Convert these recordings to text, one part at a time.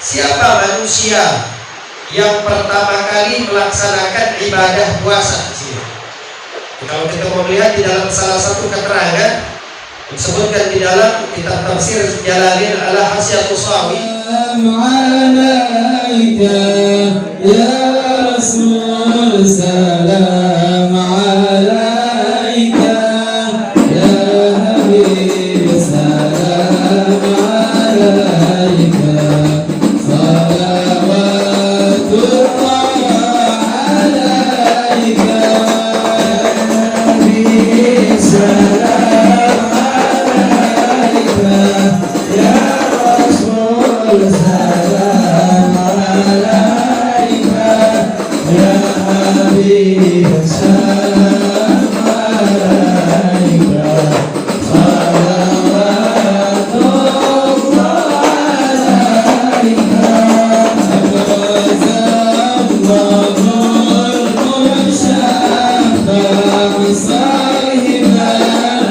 siapa manusia yang pertama kali melaksanakan ibadah puasa. Kalau kita mau lihat di dalam salah satu keterangan disebutkan di dalam kitab tafsir Jalalain Al-Hasyatus Shawi, ya Rasul salam alaika, ya Habib salam alaika, salawatullah alaika, salam alaika, ya Rasul salam alaika, ya Habib salam alaika, salawatullah alaika, Allahul Musyabbah sahib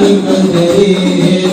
al-Badrin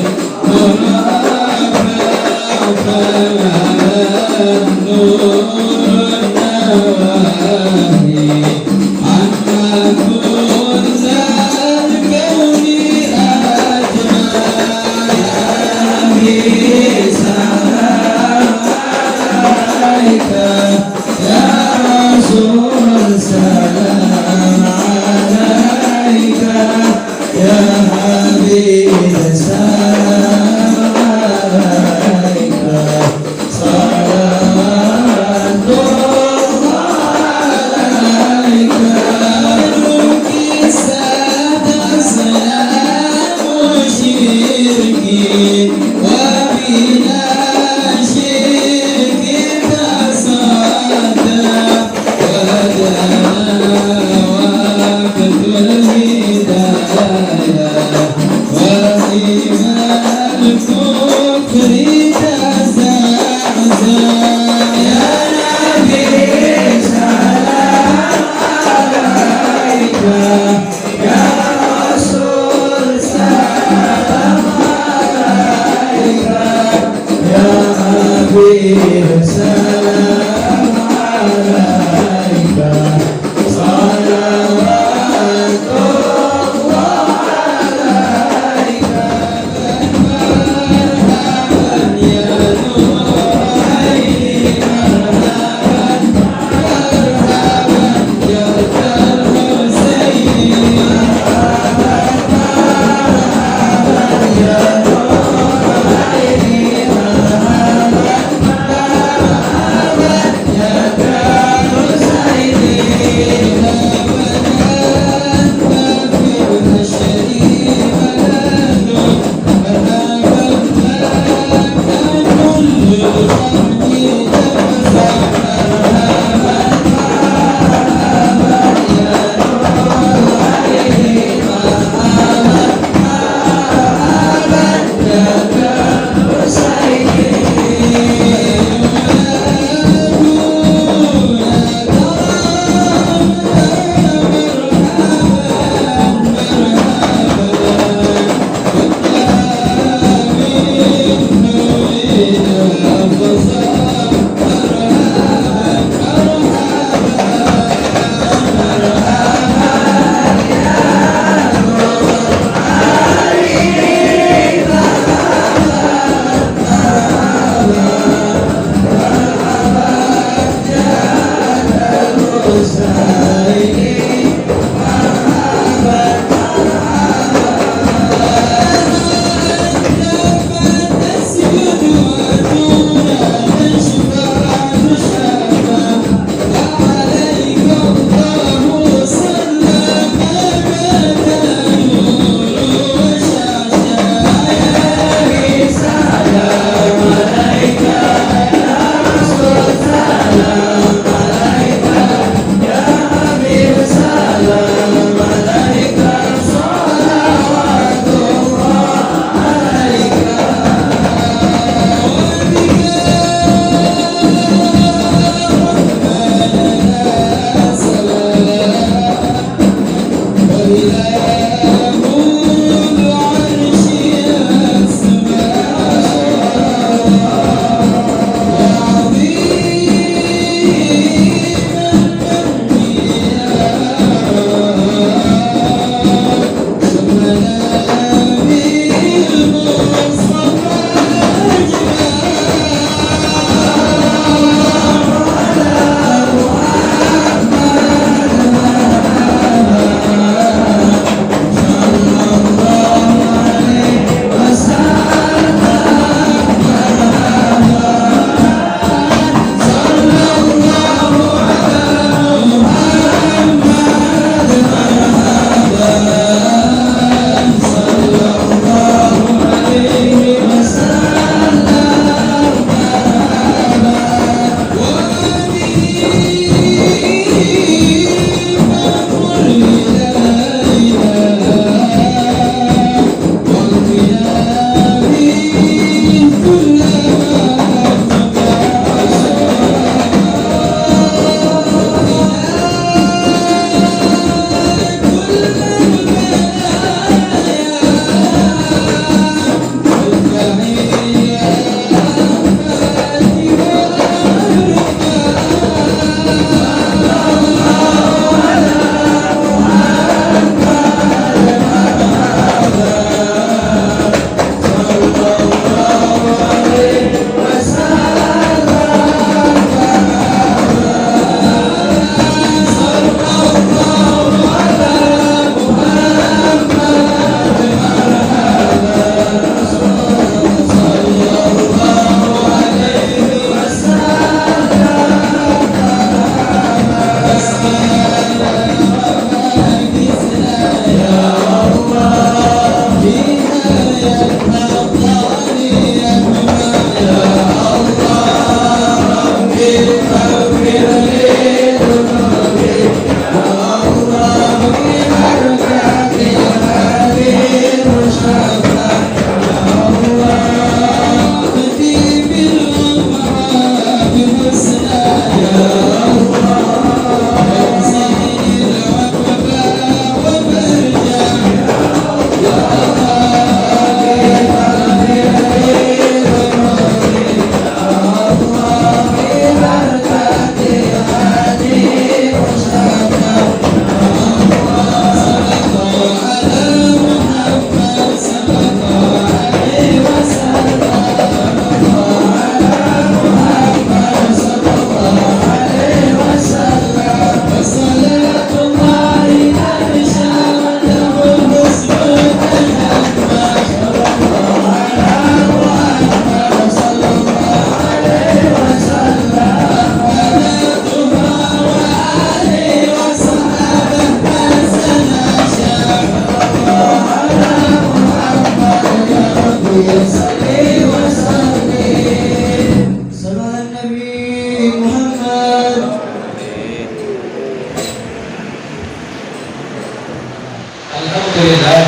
Alhamdulillah,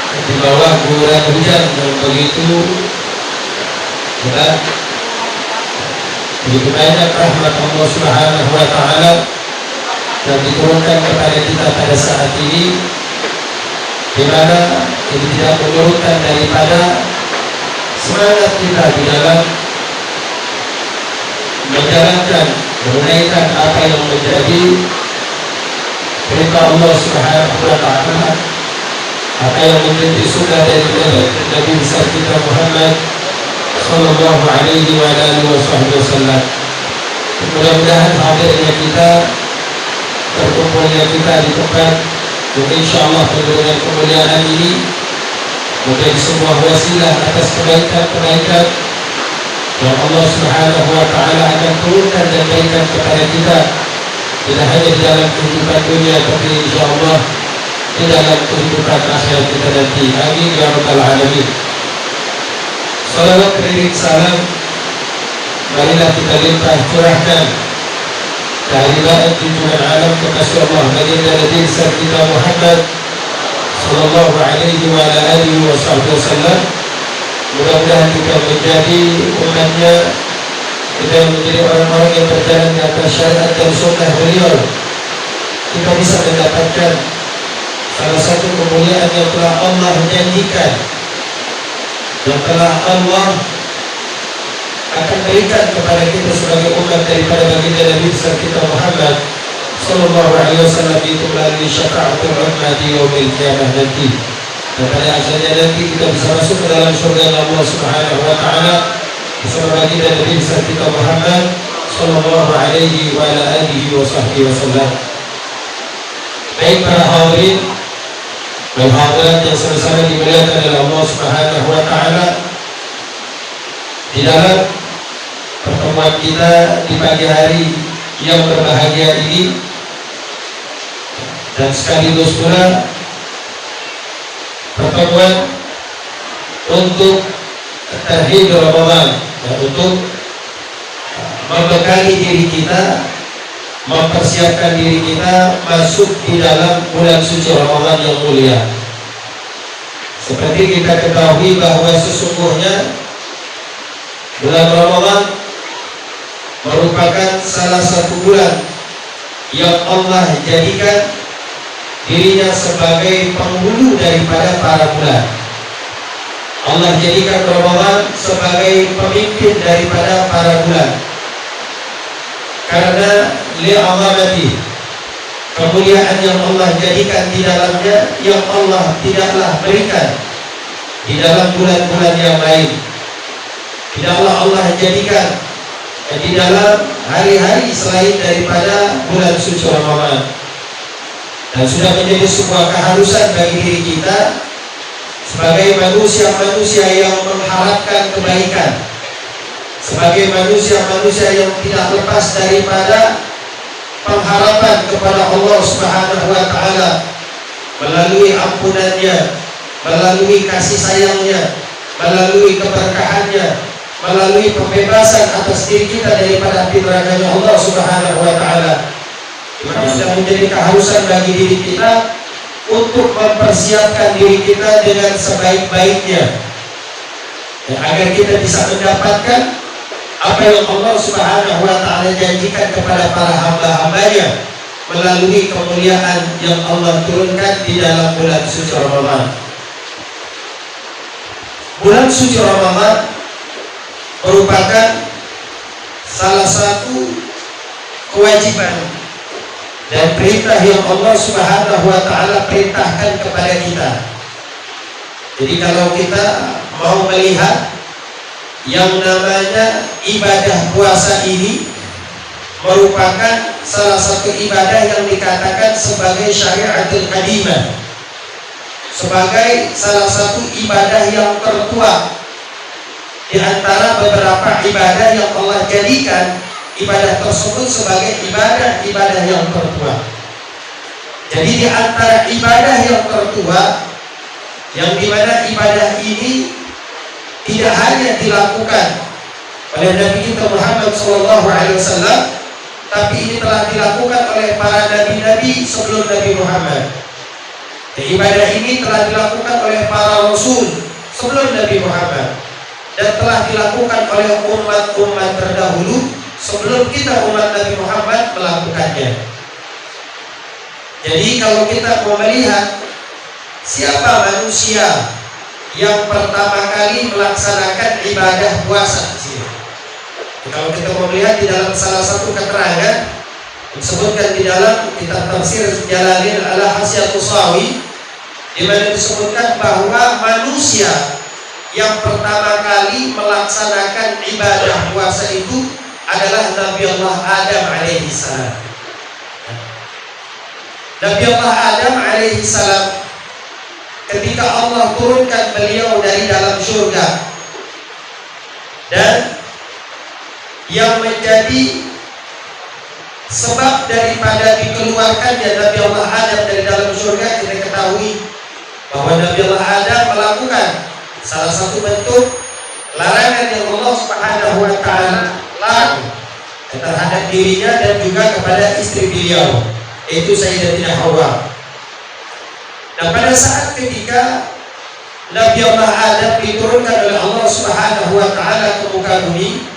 di bawah gurun hujan yang begitu berat, begitu banyak rahmat Allah Subhanahu wa Ta'ala yang diturunkan kepada kita pada saat ini, di mana ini tidak menyurutkan daripada semangat kita di dalam menjalankan, menunaikan apa yang menjadi perintah Allah Subhanahu wa Ta'ala, apa yang menjadi sunnah dari Nabi besar kita Muhammad sallallahu alaihi wa alihi wasallam. Mudah-mudahan hadirnya kita, terkumpulnya kita di tempat yang insyaallah penuh dengan kemuliaan ini menjadi sebuah wasilah atas kebaikan-kebaikan yang Allah Subhanahu wa Ta'ala akan turunkan dan berikan kepada kita, tidak hanya di dalam kehidupan dunia, tapi insyaallah di dalam kehidupan akhirat kita nanti. Amin ya rabbal alamin. Salawat keliling salam marilah kita limpah curahkan kehadiran junjungan alam kekasih Allah baginda Nabi besar kita Muhammad sallallahu alaihi wa alihi wasallam. Mudah-mudahan kita menjadi umatnya, kita menjadi orang-orang yang berjalan di atas syariat dan sunnah beliau. Kita bisa mendapatkan salah satu kemuliaan yang telah Allah janjikan, yang telah Allah akan berikan kepada kita sebagai umat daripada baginda Nabi besar kita Muhammad sallallahu alaihi wasallam, itu melalui syafaatul ummah di yaumil qiyamah nanti. Dan pada akhirnya nanti kita bisa masuk ke dalam surga Allah Subhanahu wa Ta'ala bersama baginda Nabi besar kita Muhammad sallallahu alaihi wa alihi wasallam. Baik para hadirin dan hadirat yang sama-sama dimuliakan oleh Allah Subhanahu wa Ta'ala, di dalam pertemuan kita di pagi hari yang berbahagia ini, dan sekaligus pula pertemuan untuk tarhib Ramadan, dan untuk membekali diri kita, mempersiapkan diri kita masuk di dalam bulan suci Ramadan yang mulia. Seperti kita ketahui bahwa sesungguhnya bulan Ramadan merupakan salah satu bulan yang Allah jadikan dirinya sebagai penghulu daripada para bulan. Allah jadikan Ramadan sebagai pemimpin daripada para bulan, karena li'azamati, kemuliaan yang Allah jadikan di dalamnya, yang Allah tidaklah berikan di dalam bulan-bulan yang lain. Tidaklah Allah jadikan di dalam hari-hari selain daripada bulan suci Ramadan. Dan sudah menjadi sebuah keharusan bagi diri kita sebagai manusia-manusia yang mengharapkan kebaikan, sebagai manusia-manusia yang tidak lepas daripada pengharapan kepada Allah Subhanahu wa Ta'ala melalui ampunannya, melalui kasih sayangnya, melalui keberkahannya, melalui pembebasan atas diri kita daripada api nerakanya Allah Subhanahu wa taala. Ini sudah menjadi keharusan bagi diri kita untuk mempersiapkan diri kita dengan sebaik-baiknya, agar kita bisa mendapatkan apa yang Allah Subhanahu wa taala janjikan kepada para hamba-hambanya melalui kemuliaan yang Allah turunkan di dalam bulan suci Ramadan. Bulan suci Ramadan merupakan salah satu kewajiban dan perintah yang Allah Subhanahu wa taala perintahkan kepada kita. Jadi kalau kita mau melihat yang namanya ibadah puasa ini merupakan salah satu ibadah yang dikatakan sebagai syariatul qadimah, sebagai salah satu ibadah yang tertua di antara beberapa ibadah yang Allah jadikan ibadah tersebut sebagai ibadah-ibadah yang tertua. Jadi di antara ibadah yang tertua, yang dimana ibadah ini tidak hanya dilakukan oleh Nabi kita Muhammad SAW, tapi ini telah dilakukan oleh para nabi-nabi sebelum Nabi Muhammad. Dan ibadah ini telah dilakukan oleh para rasul sebelum Nabi Muhammad, dan telah dilakukan oleh umat-umat terdahulu sebelum kita umat Nabi Muhammad melakukannya. Jadi kalau kita mau melihat siapa manusia yang pertama kali melaksanakan ibadah puasa, kalau kita mau melihat di dalam salah satu keterangan disebutkan di dalam kitab tafsir Jalalain Al-Hasyatus Sawi, di mana disebutkan bahwa manusia yang pertama kali melaksanakan ibadah puasa itu adalah Nabi Allah Adam alaihi salam. Nabi Allah Adam alaihi salam, ketika Allah turunkan beliau dari dalam surga, dan yang menjadi sebab daripada dikeluarkannya Nabi Allah Adam dari dalam surga, kita ketahui bahwa Nabi Allah Adam melakukan salah satu bentuk larangan yang Allah Subhanahu wa taala larang terhadap dirinya dan juga kepada istri beliau, yaitu Sayyidatina Hawa. Nah, pada saat ketika Nabi Allah Adam diturunkan oleh Allah Subhanahu wa taala ke muka bumi,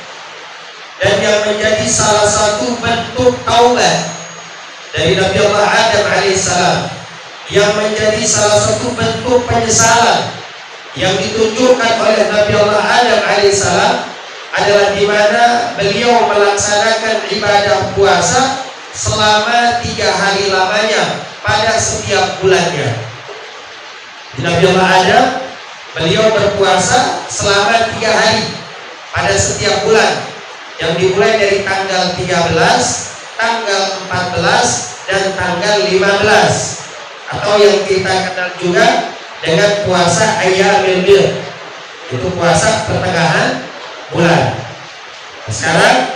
dan yang menjadi salah satu bentuk taubat dari Nabi Allah Adam alaihissalam, yang menjadi salah satu bentuk penyesalan yang ditunjukkan oleh Nabi Allah Adam alaihissalam adalah di mana beliau melaksanakan ibadah puasa selama 3 hari lamanya pada setiap bulannya. Nabi Allah Adam, beliau berpuasa selama 3 hari pada setiap bulan, yang dimulai dari tanggal 13, tanggal 14, dan tanggal 15, atau yang kita kenal juga dengan puasa Ayyamul Bid, itu puasa pertengahan bulan. Sekarang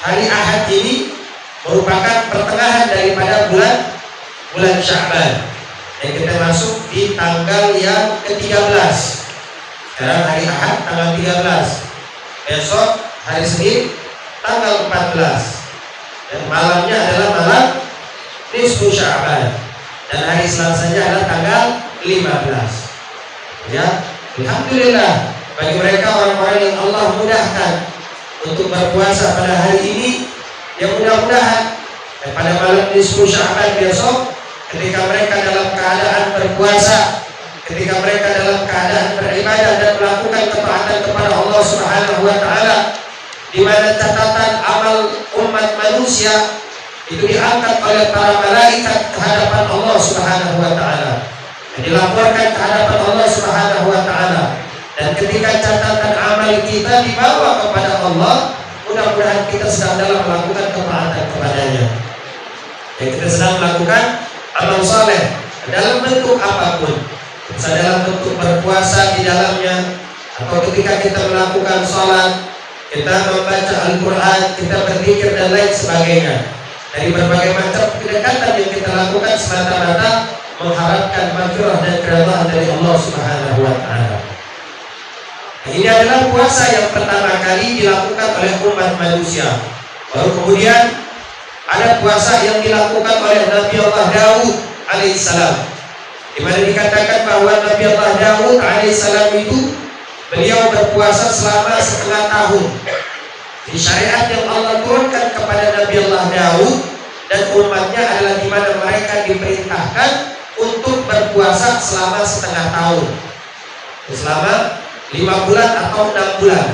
hari Ahad ini merupakan pertengahan daripada bulan Sya'ban, dan kita masuk di tanggal yang ke-13. Sekarang hari Ahad tanggal 13, besok hari Senin tanggal 14, dan malamnya adalah malam nisfu Sya'ban, dan hari Selasanya adalah tanggal 15. Ya, alhamdulillah bagi mereka orang-orang yang Allah mudahkan untuk berpuasa pada hari ini, yang mudah-mudahan pada malam nisfu Sya'ban besok, ketika mereka dalam keadaan berpuasa, ketika mereka dalam keadaan beribadah dan melakukan ketaatan kepada Allah Subhanahu wa taala, di mana catatan amal umat manusia itu diangkat oleh para malaikat ke hadapan Allah Subhanahu wa taala, dan dilaporkan ke hadapan Allah Subhanahu wa taala. Dan ketika catatan amal kita dibawa kepada Allah, mudah-mudahan kita sedang dalam melakukan ketaatan kepadanya, dan kita sedang melakukan amal saleh dalam bentuk apapun, bisa dalam bentuk berpuasa di dalamnya, atau ketika kita melakukan sholat, kita membaca Al-Quran, kita berzikir dan lain sebagainya. Dari berbagai macam kedekatan yang kita lakukan semata-mata mengharapkan maghfirah dan keridhaan dari Allah Subhanahu wa taala. Ini adalah puasa yang pertama kali dilakukan oleh umat manusia. Baru kemudian ada puasa yang dilakukan oleh Nabi Allah Daud alaihissalam, di mana dikatakan bahwa Nabi Allah Daud alaihissalam itu beliau berpuasa selama setengah tahun. Di syariat yang Allah turunkan kepada Nabi Allah Daud dan umatnya adalah di mana mereka diperintahkan untuk berpuasa selama setengah tahun, selama 5 bulan atau 6 bulan.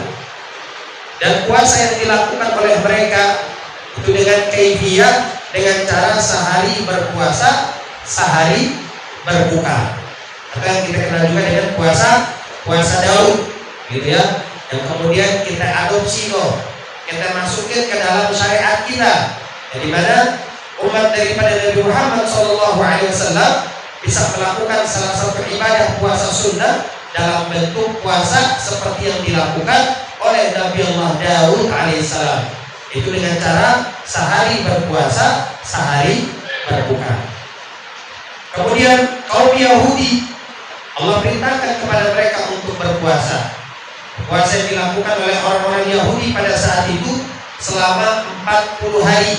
Dan puasa yang dilakukan oleh mereka itu dengan kaifiyah, dengan cara sehari berpuasa, sehari berbuka, atau yang kita kenal juga dengan puasa Daud, gitu ya. Yang kemudian kita adopsi kita masukin ke dalam syariat kita, di mana umat daripada Nabi Muhammad SAW bisa melakukan salah satu ibadah puasa sunnah dalam bentuk puasa seperti yang dilakukan oleh Nabi Allah Daud alaihissalam, itu dengan cara sehari berpuasa, sehari berbuka. Kemudian kaum Yahudi, Allah perintahkan kepada mereka untuk berpuasa. Puasa yang dilakukan oleh orang-orang Yahudi pada saat itu selama 40 hari.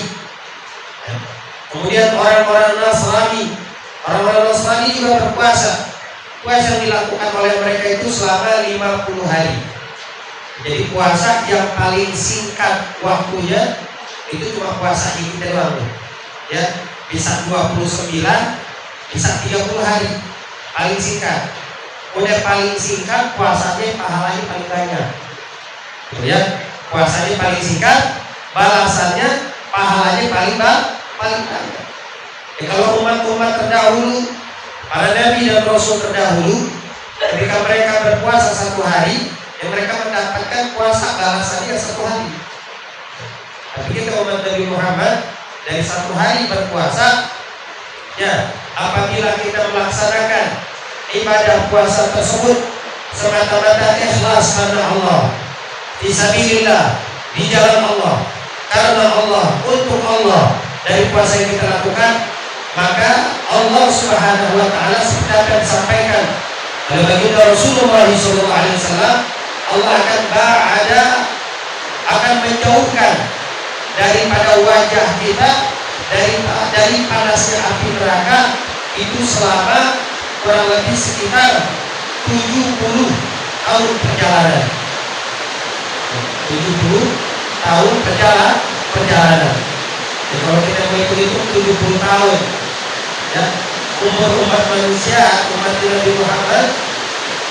Kemudian orang-orang Nasrani juga berpuasa. Puasa yang dilakukan oleh mereka itu selama 50 hari. Jadi puasa yang paling singkat waktunya itu cuma puasa ini doang, ya. Bisa 29, bisa 30 hari, paling singkat. Udah paling singkat puasanya, pahalanya paling banyak, ya. Puasanya paling singkat, balasannya, pahalanya paling banyak. Kalau umat-umat terdahulu, para nabi dan rasul terdahulu, ketika mereka berpuasa 1 hari, yang mereka mendapatkan puasa balasannya 1 hari. Tapi kita umat Nabi Muhammad dari 1 hari berpuasa, ya, apabila kita melaksanakan ibadah puasa tersebut semata-mata ikhlas karena Allah, fisabilillah, di jalan Allah, karena Allah, untuk Allah, dari puasa yang kita lakukan, maka Allah Subhanahu wa taala seperti yang disampaikan oleh baginda Rasulullah SAW, Allah akan menjauhkan daripada wajah kita dari panasnya api neraka itu selama kurang lebih sekitar 70 tahun perjalanan. 70 tahun perjalanan. Jadi kalau kita menghitung 70 tahun, ya, umur umat manusia, umat Nabi Muhammad,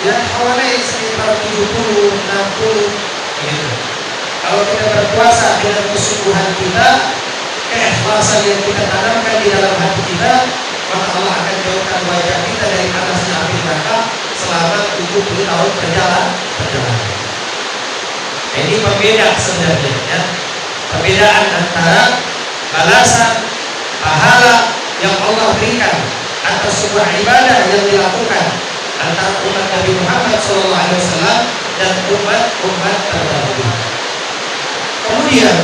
ya, awalnya sekitar 70, 60 gitu. Kalau kita berpuasa dengan kesungguhan kita, keikhlasan yang kita tanamkan di dalam hati kita, maka Allah akan jauhkan wajah kita dari panasnya api neraka selama 70 tahun perjalanan. Ini pembeda sebenarnya, ya. Perbedaan antara balasan pahala yang Allah berikan atas sebuah ibadah yang dilakukan antara umat Nabi Muhammad SAW dan umat terdahulu. Kemudian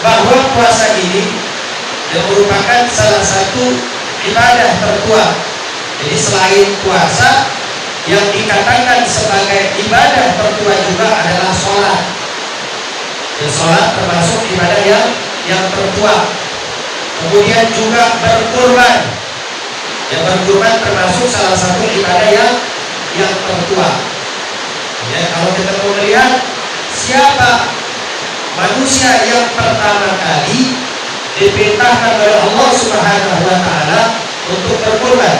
bahwa puasa ini yang merupakan salah satu ibadah tertua. Jadi selain puasa, yang dikatakan sebagai ibadah tertua juga adalah sholat. Dan sholat termasuk ibadah yang tertua. Kemudian juga berkurban. Ya, berkurban termasuk salah satu ibadah yang tertua. Ya, kalau kita mau melihat siapa manusia yang pertama kali diperintahkan oleh Allah Subhanahu wa taala untuk berkurban,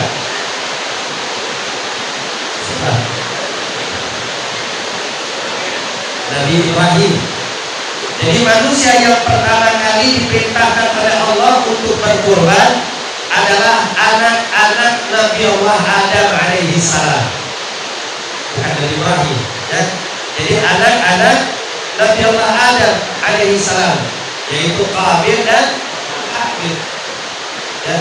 Nabi Ibrahim. Jadi manusia yang pertama kali diperintahkan oleh Allah untuk berkurban adalah anak-anak Nabi Allah Adam alaihi salam, bukan Nabi Ibrahim, ya. Jadi anak-anak Nabi Allah Adam alaihi salam, yaitu Qabil dan Habil, ya.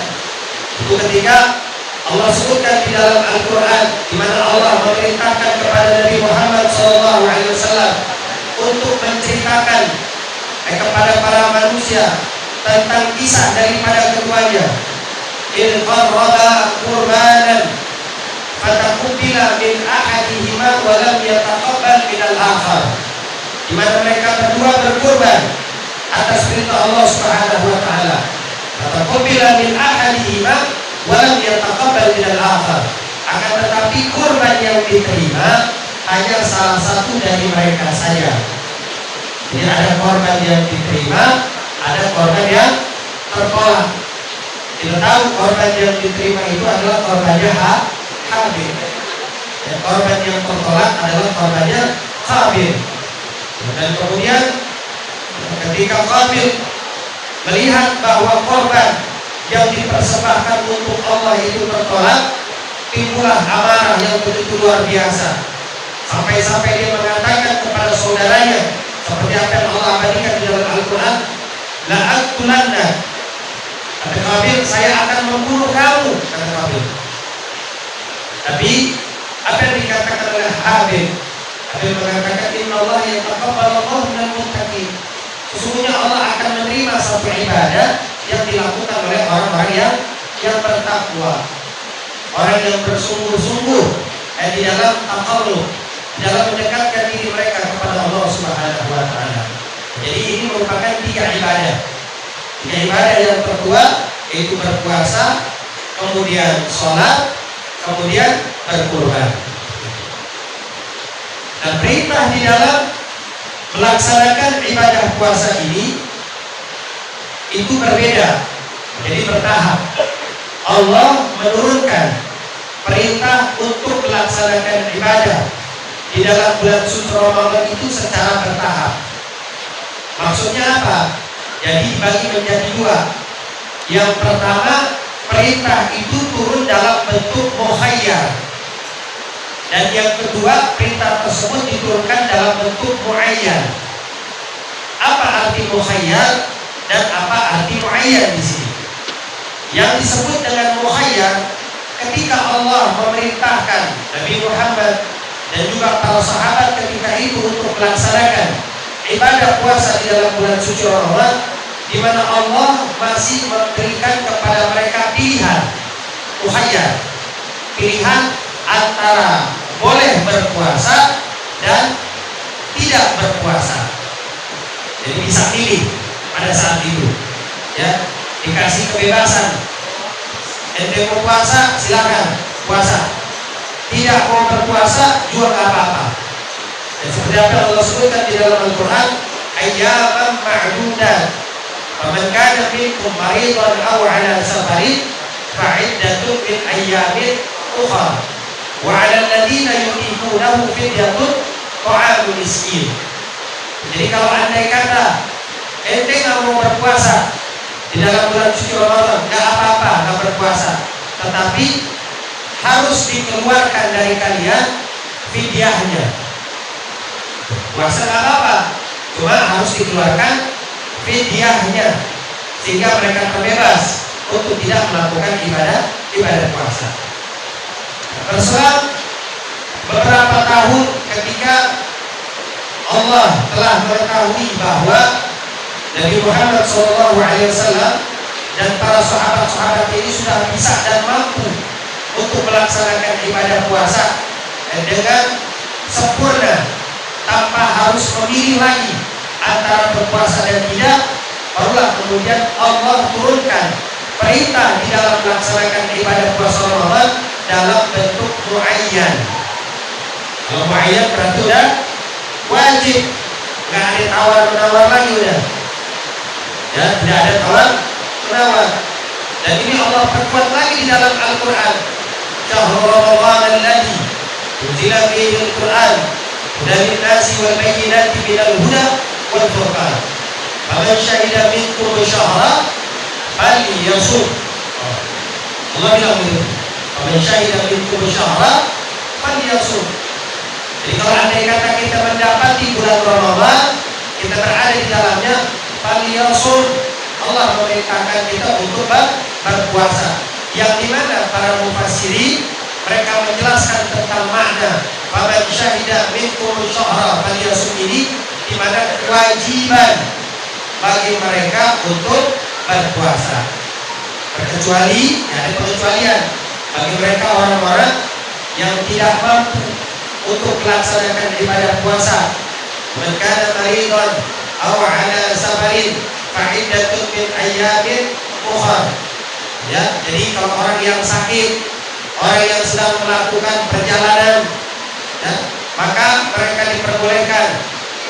Itu ketika Allah sebutkan di dalam Al-Quran, di mana Allah memerintahkan kepada Nabi Muhammad SAW untuk menceritakan kepada para manusia tentang kisah daripada keduanya. إِذْ قَرَّبَا قُرْبَانًا فَتَقُبِّلَ مِنْ أَحَدِهِمَا ahadihima wa lam yataqabbal minal akhar, di mana mereka berdua berkurban atas perintah Allah Subhanahu wa taala. Fataqabbala min ahadihima wa lam yataqabbal minal akhar, akan tetapi kurban yang diterima hanya salah satu dari mereka saja. Jadi ada korban yang diterima, ada korban yang tertolak. Kita tahu korban yang diterima itu adalah korbannya Habil. Dan korban yang tertolak adalah korbannya Habil. Dan kemudian ketika Habil melihat bahwa korban yang dipersembahkan untuk Allah itu tertolak, timbullah amarah yang begitu luar biasa. Sampai-sampai dia mengatakan kepada saudaranya, seperti apa yang Allah abadikan di dalam Al-Quran, la'aqtulanna, kata Qabil, saya akan membunuh kamu, kata Qabil. Tapi apa yang dikatakan oleh Habil? Habil mengatakan, inna Allah yataqabbalallahu minal muttaqin, sesungguhnya Allah akan menerima satu ibadah yang dilakukan oleh orang-orang yang bertakwa, orang yang bersungguh-sungguh di dalam taqarrub, dalam mendekatkan diri mereka kepada Allah Subhanahu wa taala. Jadi ini merupakan tiga ibadah. Tiga ibadah yang tertua yaitu berpuasa, kemudian sholat, kemudian berkurban. Dan perintah di dalam melaksanakan ibadah puasa ini itu berbeda, jadi bertahap. Allah menurunkan perintah untuk melaksanakan ibadah di dalam bulan suci Ramadan itu secara bertahap. Maksudnya apa? Jadi dibagi menjadi dua. Yang pertama, perintah itu turun dalam bentuk mukhayyar. Dan yang kedua, perintah tersebut diturunkan dalam bentuk muayyan. Apa arti mukhayyar dan apa arti muayyan di sini? Yang disebut dengan mukhayyar, ketika Allah memerintahkan Nabi Muhammad dan juga para sahabat ketika itu untuk melaksanakan ibadah puasa di dalam bulan suci Ramadan, di mana Allah masih memberikan kepada mereka pilihan mukhayyar, pilihan antara boleh berpuasa dan tidak berpuasa. Jadi bisa pilih pada saat itu, ya, dikasih kebebasan. Ente mau puasa silakan puasa, tidak mau berpuasa juga nggak apa-apa. Dan seperti apa Allah sebutkan di dalam Al-Quran, ayyaman ma'dudat, faman kana minkum maridan aw ala safarin fa'iddatun min ayyamin ukhra wa 'ala alladziina yutiqunahu fidyatun ta'amu miskin. Jadi kalau andai kata ente nggak mau berpuasa di dalam bulan suci Ramadan, nggak apa-apa nggak berpuasa, tetapi harus dikeluarkan dari kalian fidyahnya. Puasa nggak apa-apa, cuma harus dikeluarkan fidyahnya sehingga mereka terbebas untuk tidak melakukan ibadah puasa. Berselang beberapa tahun ketika Allah telah mengetahui bahwa Nabi Muhammad SAW dan para sahabat-sahabat ini sudah bisa dan mampu untuk melaksanakan ibadah puasa dengan sempurna tanpa harus memilih lagi antara berpuasa dan tidak, barulah kemudian Allah turunkan perintah di dalam melaksanakan ibadah puasa Ramadan dalam bentuk muayyan. Kalau muayyan berarti udah wajib, nggak ada tawar-menawar lagi udah. Ya, tidak ada tawar-menawar. Dan ini Allah perkuat lagi di dalam Al-Quran. Syahrul Ramadan alladzi unzila fihi al-Quran hudan lin-nasi wal bayyinati minal huda wal furqan. Faman syahida minkum syahra falyasum. Allah bilang begitu. Faman syahida minkum syahra falyasum. Jadi kalau andai kata kita mendapati bulan Ramadan, kita berada di dalamnya, falyasum, Allah memerintahkan kita untuk berpuasa. Yang dimana para mufassirin mereka menjelaskan tentang makna faman syahida minkum syahra falyasum ini, di mana kewajiban bagi mereka untuk berpuasa. Terkecuali, ya, ada pengecualian bagi mereka orang-orang yang tidak mampu untuk melaksanakan ibadah puasa. Man kana maridun aw ala safarin fa iddatun min ayyamin ukhra. Ya, jadi kalau orang yang sakit, orang yang sedang melakukan perjalanan, ya, maka mereka diperbolehkan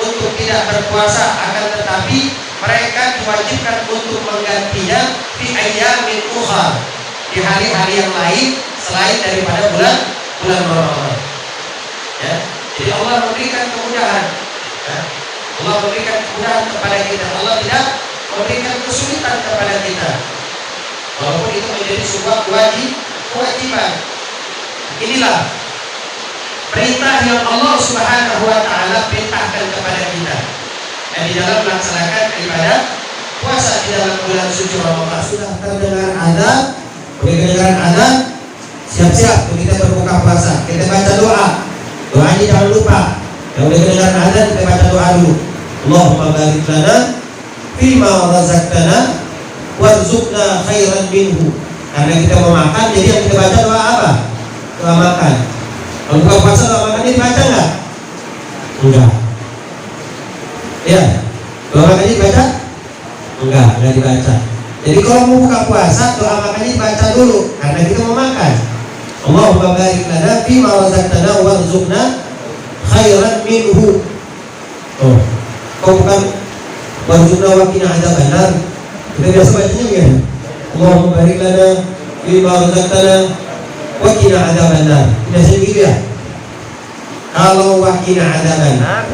untuk tidak berpuasa, akan tetapi mereka diwajibkan untuk menggantinya fi ayyamin ukhra, di hari-hari yang lain selain daripada bulan Ramadan. Ya, jadi Allah memberikan kemudahan. Ya, Allah memberikan kemudahan kepada kita. Allah tidak memberikan kesulitan kepada kita. Walaupun itu menjadi sebuah kewajiban. Inilah perintah yang Allah Subhanahu wa taala perintahkan kepada kita. Di dalam melaksanakan ibadah puasa di dalam bulan suci Ramadan. Sudah terdengar azan, kedengaran azan, siap-siap kita berbuka puasa. Kita baca doa. Doanya jangan lupa. Yang udah kedengaran azan kita baca doa dulu. Allahumma barik lana fima razaqtana warzuqna khairan minhu. Karena kita mau makan, jadi yang kita baca doa apa? Doa makan. Kalau buka puasa doa makannya dibaca nggak? Enggak. Ya, doa makannya dibaca? Enggak dibaca. Jadi kalau mau buka puasa doa makannya dibaca dulu, karena kita mau makan. Allahumma barik lana fima razaqtana warzuqna khairan minhu. Oh, kau bukan warzuqna wa qina adzabannar. Kita biasa bacanya kan? Allahumma barik lana fima razaqtana wa qina adzabannar. Biasanya gitu ya. Kalau wa qina adzabannar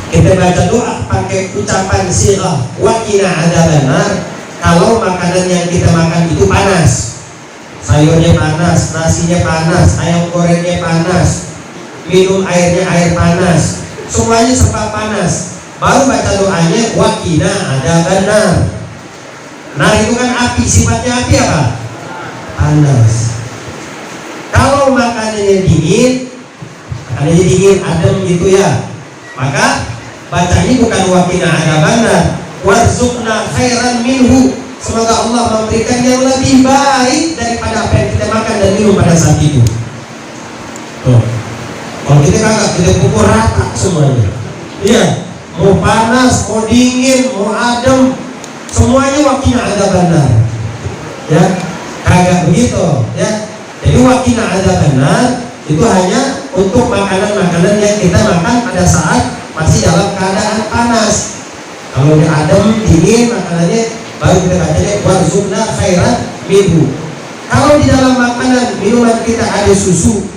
kita baca doa pakai ucapan sirah wa qina adzabannar. Kalau makanan yang kita makan itu panas, sayurnya panas, nasinya panas, ayam gorengnya panas, minum airnya air panas, semuanya serba panas, baru baca doanya wa qina adzabannar. Nah itu kan api, sifatnya api apa? Panas. Kalau makanannya dingin, adem gitu ya, maka bacanya bukan wa qina adzabannar, warzuqna khairan minhu. Semoga Allah memberikan yang lebih baik daripada apa yang kita makan dan minum pada saat itu. Tuh. Kalau kita kagak, kita pukul rata semuanya. Iya, mau panas, mau dingin, mau adem, semuanya wa qina adzabannar. Ya, kagak begitu, ya. Jadi wa qina adzabannar itu hanya untuk makanan-makanan yang kita makan pada saat masih dalam keadaan panas. Kalau udah adem, dingin makanannya, baru kita bacanya warzuqna khairan minhu. Kalau di dalam makanan minuman kita ada susu,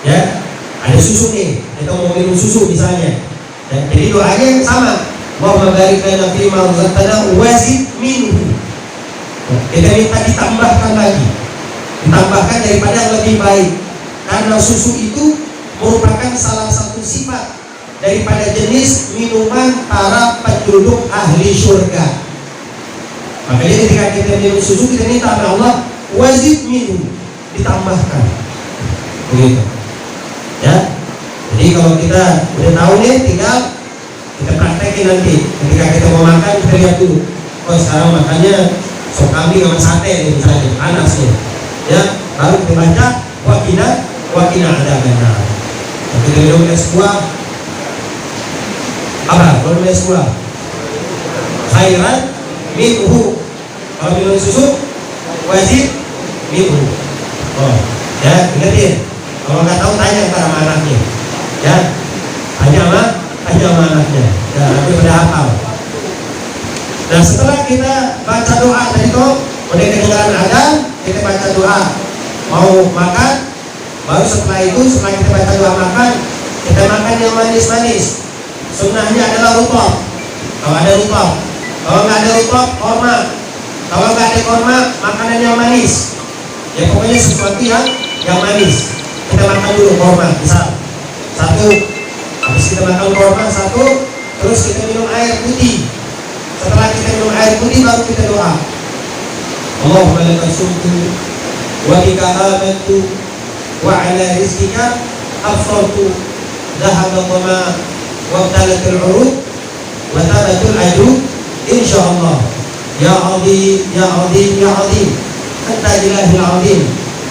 ya, ada susu nih, kita mau minum susu misalnya, ya, jadi doanya sama, Allahumma barik lana fima razaqtana wazid minhu. Kita minta ditambahkan lagi, ditambahkan daripada yang lebih baik, karena susu itu merupakan salah satu sifat daripada jenis minuman para penduduk ahli surga. Makanya ketika kita minum susu, kita minta sama Allah wazid minhu, ditambahkan. Begitu. Ya. Jadi kalau kita udah tahu nih, tinggal kita praktekin nanti. Ketika kita mau makan, kita lihat dulu. Oh sekarang makannya sop kambing sama sate nih misalnya, panas nih. Ya, baru kita baca wa qina adzabannar. Kita minum es buah. Apa? Kalau minum es buah khairan minhu. Kalau minum susu wajib minhu. Oh, ya, ingetin. Kalau nggak tahu tanya sama anaknya. Ya, tanya sama anaknya. Ya, nanti pada hafal. Nah, setelah kita baca doa tadi tuh, udah kedengaran azan, kita baca doa mau makan. Baru setelah itu, setelah kita baca doa makan, kita makan yang manis-manis. Sunnahnya adalah rutop. Kalau ada rutop, kalau nggak ada rutop, korma. Kalau nggak ada korma, makanan yang manis. Ya pokoknya sesuatu yang manis. Kita makan dulu korma, misal satu. Habis kita makan korma satu, terus kita minum air putih. Setelah kita minum air putih, baru kita doa. Allahumma laka sumtu wa bika amantu wa ala rizqika aftartu dhahaba dhama wa talatul urud wa tabatul adu insyaallah. Ya azim ya azim ya azim anta ilahul azim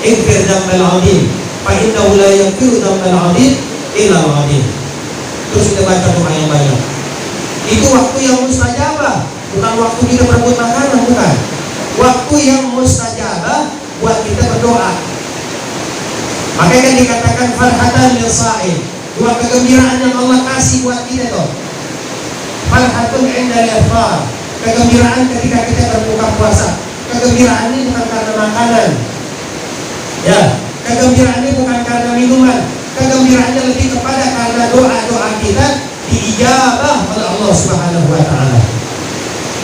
ighfir dzambal azim fa innahu la yaghfiru dzambal 'adzim illa al-'adzim. Terus kita baca doa yang banyak. Itu waktu yang mustajabah, bukan waktu kita berebut makanan, bukan. Waktu yang mustajabah buat kita berdoa. Makanya kan dikatakan farhatan lil sha'im, dua kegembiraan yang Allah kasih buat kita tuh. Farhatun 'inda al-iftar, kegembiraan ketika kita berbuka puasa. Kegembiraan ini bukan karena makanan. Ya, kegembiraan ini bukan karena minuman. Kegembiraannya lebih kepada karena doa-doa kita diijabah oleh Allah Subhanahu wa taala.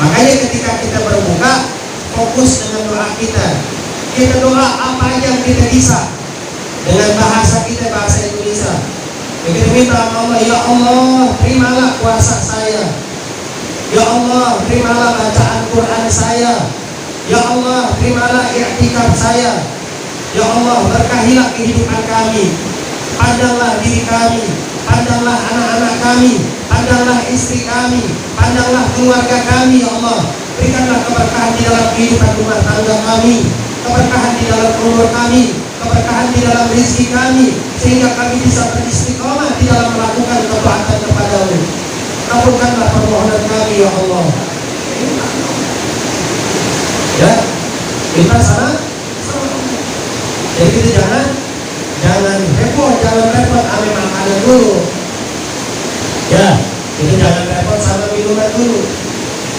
Makanya ketika kita berbuka, fokus dengan doa kita. Kita doa apa aja yang kita bisa. Dengan bahasa kita, bahasa Indonesia. Kita minta sama Allah, ya Allah, terimalah puasa saya. Ya Allah, terimalah bacaan Quran saya. Ya Allah, terimalah i'tikaf saya. Ya Allah, berkahilah kehidupan kami. Pandanglah diri kami, pandanglah anak-anak kami, pandanglah istri kami, pandanglah keluarga kami, ya Allah. Berikanlah keberkahan di dalam kehidupan rumah tangga kami, keberkahan di dalam umur kami, keberkahan di dalam rezeki kami, sehingga kami bisa beristiqomah di dalam melakukan ketaatan kepadamu. Kabulkanlah permohonan kami, ya Allah. Ya, kita sama. Jadi kita jangan repot ambil makanan dulu. Ya, kita jangan repot sama minuman dulu.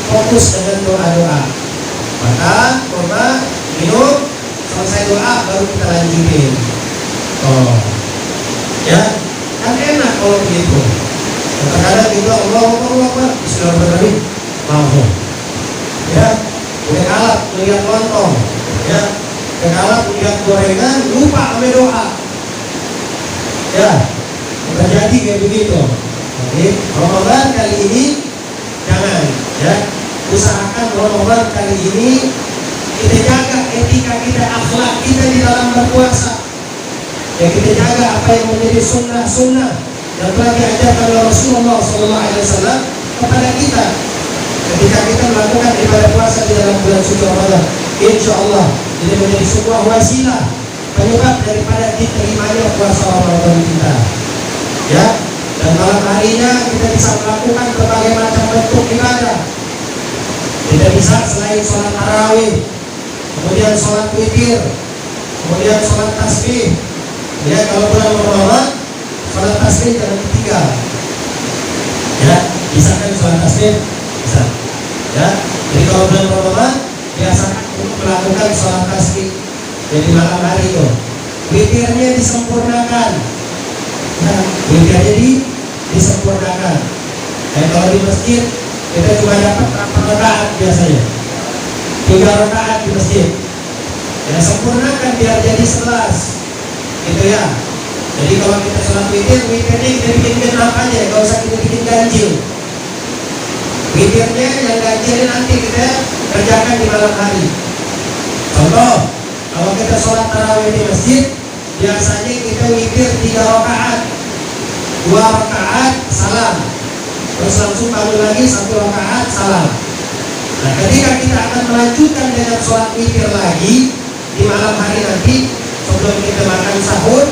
Fokus dengan doa-doa. Makan, coba, minum, selesai doa baru kita lanjutin. Oh, ya, kan enak kalau begitu. Kadang-kadang juga Allah Bismillahirrahmanirrahim, mau. Ya, udah kalap melihat lontong. Ya, udah kalap melihat gorengan, lupa ambil doa. Ya, terjadi kayak begitu. Jadi Ramadan kali ini jangan, ya, usahakan Ramadan kali ini kita jaga etika kita, akhlak kita di dalam berpuasa. Ya, kita jaga apa yang menjadi sunnah yang telah diajarkan oleh Rasulullah SAW kepada kita ketika kita melakukan ibadah puasa di dalam bulan suci Ramadan. Insya Allah ini menjadi sebuah wasilah penyebab daripada diterimanya puasa Ramadan kita. Ya, dan malam harinya kita bisa melakukan berbagai macam bentuk ibadah. Kita bisa selain sholat tarawih, kemudian sholat witir, kemudian sholat tasbih. Ya, kalau bulan Ramadan sholat tasbih jangan ditinggal. Ya, bisa kan sholat tasbih? Bisa. Ya, jadi kalau bulan Ramadan biasakan untuk melakukan sholat tasbih. Jadi malam hari itu witirnya disempurnakan. Ya, witirnya disempurnakan. Dan kalau di masjid kita cuma dapat berapa rakaat biasanya? 3 rakaat di masjid. Ya, sempurnakan biar jadi 11. Gitu ya. Jadi kalau kita sholat witirnya kita bikin apa aja, gak usah kita bikin ganjil. Witirnya yang ganjilnya nanti kita kerjakan di malam hari. Contoh, kalau kita sholat tarawih di masjid, biasanya kita witir 3 rakaat, 2 rakaat salam, terus langsung bangun lagi 1 rakaat salam. Nah, ketika kita akan melanjutkan dengan sholat witir lagi di malam hari nanti, sebelum kita makan sahur,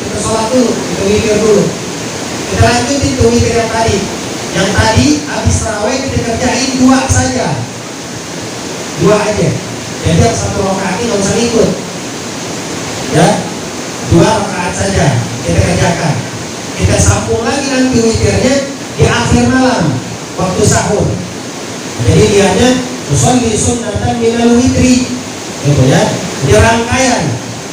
kita sholat dulu, kita witir dulu. Kita lanjutin tuh witir yang tadi. Yang tadi habis tarawih kita kerjain 2 saja, 2 aja. Jadi yang 1 rakaat ini nggak usah ikut. Ya, 2 rakaat saja kita kerjakan. Kita sambung lagi nanti witirnya di akhir malam waktu sahur. Jadi dianya usolli sunnatan minal witri, gitu ya. Jadi rangkaian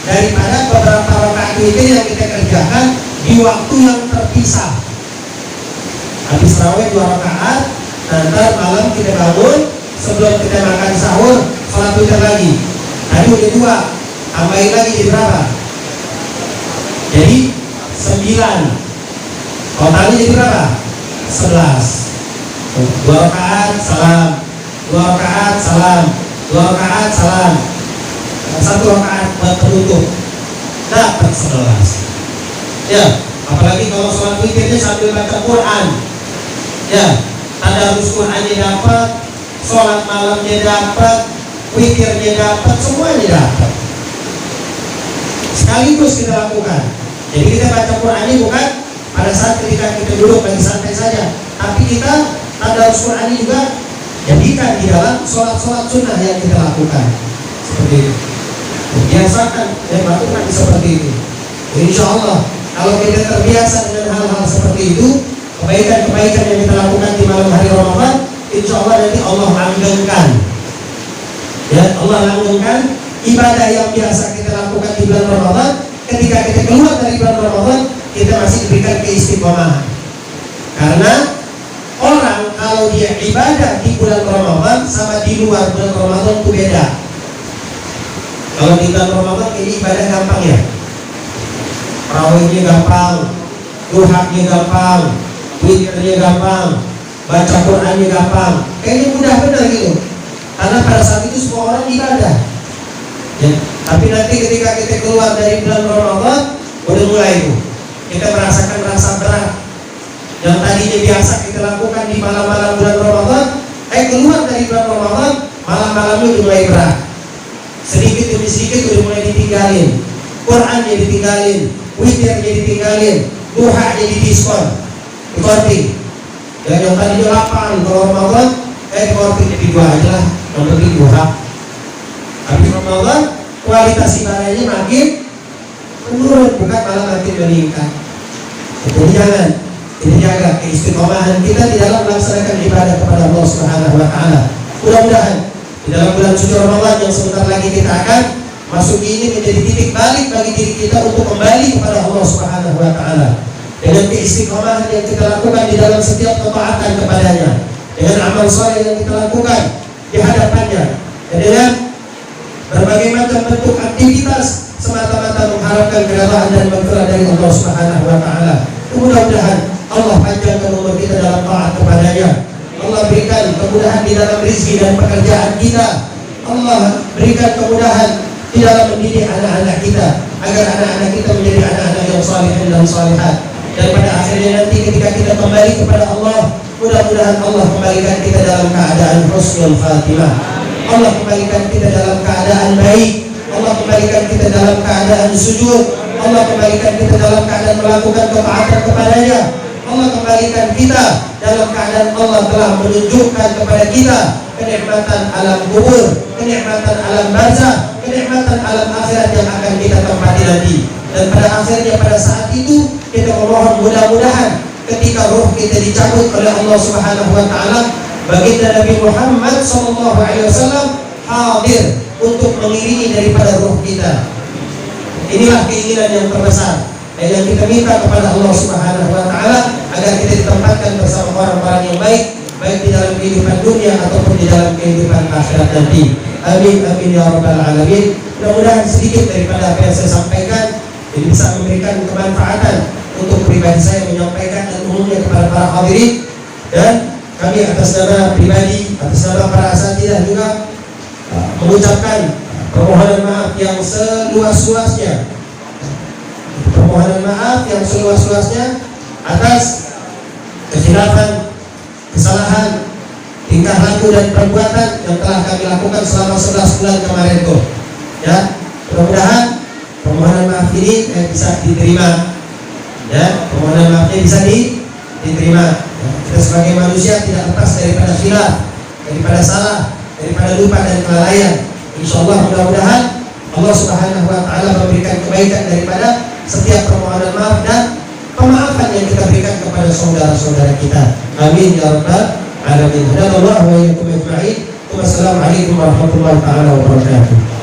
daripada beberapa rakaat witir yang kita kerjakan di waktu yang terpisah. Habis tarawih 2 rakaat, nanti malam kita bangun sebelum kita makan sahur sholat witir lagi. Tadi udah 2, tambahin lagi jadi berapa? Jadi 9. Totalnya jadi berapa? 11. 2 rakaat salam, 2 rakaat salam, 2 rakaat salam, 1 rakaat buat penutup, dapat 11. Ya, apalagi kalau sholat witirnya sambil baca Quran. Ya, tadarus Qurannya dapat, sholat malamnya dapat, witirnya dapat, semuanya dapat. sekaligus kita lakukan. Jadi kita baca Quran ini bukan pada saat ketika kita duduk lagi santai saja, tapi kita tadarus Quran ini juga jadikan di dalam sholat-sholat sunnah yang kita lakukan. Seperti itu. Biasakan dan lakukan seperti itu. Insya Allah kalau kita terbiasa dengan hal-hal seperti itu, kebaikan-kebaikan yang kita lakukan di malam hari Ramadan, insya Allah nanti Allah langgengkan. Ya, Allah langgengkan ibadah yang biasa kita lakukan di bulan Ramadan. Ketika kita keluar dari bulan Ramadan, kita masih diberikan keistiqomahan. Karena orang kalau dia ibadah di bulan Ramadan sama di luar bulan Ramadan itu beda. Kalau di bulan Ramadan ini ibadah gampang ya, tarawihnya gampang, duhanya gampang, witirnya gampang, baca Qurannya gampang, kayaknya mudah benar gitu. Karena pada saat itu semua orang ibadah. Ya. Tapi nanti ketika kita keluar dari bulan Ramadan, udah mulai itu kita merasakan rasa berat. Yang tadinya biasa kita lakukan di malam-malam bulan Ramadan, keluar dari bulan Ramadan, malam-malamnya udah mulai berat. Sedikit demi sedikit udah mulai ditinggalin, Qurannya ditinggalin, witirnya ditinggalin, duha jadi diskon, dikorting. Dan yang tadinya 8 kalau Ramadan, dikorting jadi 2 aja lah, yang penting duha. Habis Ramadan, kualitas ibadahnya makin menurun, bukan malah makin meningkat. Jadi jangan, kita jaga keistiqomahan kita di dalam melaksanakan ibadah kepada Allah Subhanahu wa Ta'ala. Mudah-mudahan di dalam bulan suci Ramadan yang sebentar lagi kita akan masuk ini menjadi titik balik bagi diri kita untuk kembali kepada Allah Subhanahu wa Ta'ala. Dengan keistiqomahan yang kita lakukan di dalam setiap ketaatan kepadanya, dengan amal saleh yang kita lakukan di hadapannya, dan dengan berbagai macam bentuk aktivitas semata-mata mengharapkan keridhaan dan maghfirah dari Allah Subhanahu wa Ta'ala. Mudah-mudahan Allah panjangkan umur kita dalam taat kepadanya. Allah berikan kemudahan di dalam rezeki dan pekerjaan kita. Allah berikan kemudahan di dalam mendidik anak-anak kita, agar anak-anak kita menjadi anak-anak yang salihin dan salihat. Dan pada akhirnya nanti ketika kita kembali kepada Allah, mudah-mudahan Allah kembalikan kita dalam keadaan husnul khatimah. Allah kembalikan kita dalam keadaan baik. Allah kembalikan kita dalam keadaan sujud. Allah kembalikan kita dalam keadaan melakukan ketaatan kepadanya. Allah kembalikan kita dalam keadaan Allah telah menunjukkan kepada kita kenikmatan alam kubur, kenikmatan alam barzakh, kenikmatan alam akhirat yang akan kita tempati nanti. Dan pada akhirnya pada saat itu kita memohon mudah-mudahan ketika ruh kita dicabut oleh Allah Subhanahu wa Ta'ala, baginda Nabi Muhammad SAW hadir untuk mengiringi daripada ruh kita. Inilah keinginan yang terbesar yang kita minta kepada Allah Subhanahu wa Ta'ala, agar kita ditempatkan bersama orang-orang yang baik, baik di dalam kehidupan dunia ataupun di dalam kehidupan akhirat nanti. Amin amin ya rabbal alamin. Mudah-mudahan sedikit daripada apa yang saya sampaikan ini bisa memberikan kemanfaatan untuk pribadi saya menyampaikan dan umumnya kepada para hadirin, dan kami atas nama pribadi, atas nama para asatidzah juga mengucapkan permohonan maaf yang seluas-luasnya. Permohonan maaf yang seluas-luasnya atas kekhilafan, kesalahan, tingkah laku dan perbuatan yang telah kami lakukan selama 11 bulan kemarin tuh. Ya, mudah-mudahan permohonan maaf ini bisa diterima. Ya, permohonan maafnya bisa diterima. Ya, kita sebagai manusia tidak lepas daripada khilaf, daripada salah, daripada lupa dan kelalaian. Insyaallah mudah-mudahan Allah Subhanahu wa Ta'ala memberikan kebaikan daripada setiap permohonan maaf dan pemaafan yang kita berikan kepada saudara-saudara kita. Amin ya rabbal alamin. Hadallahu wa iyyakum ajma'in. Wassalamualaikum warahmatullahi wabarakatuh.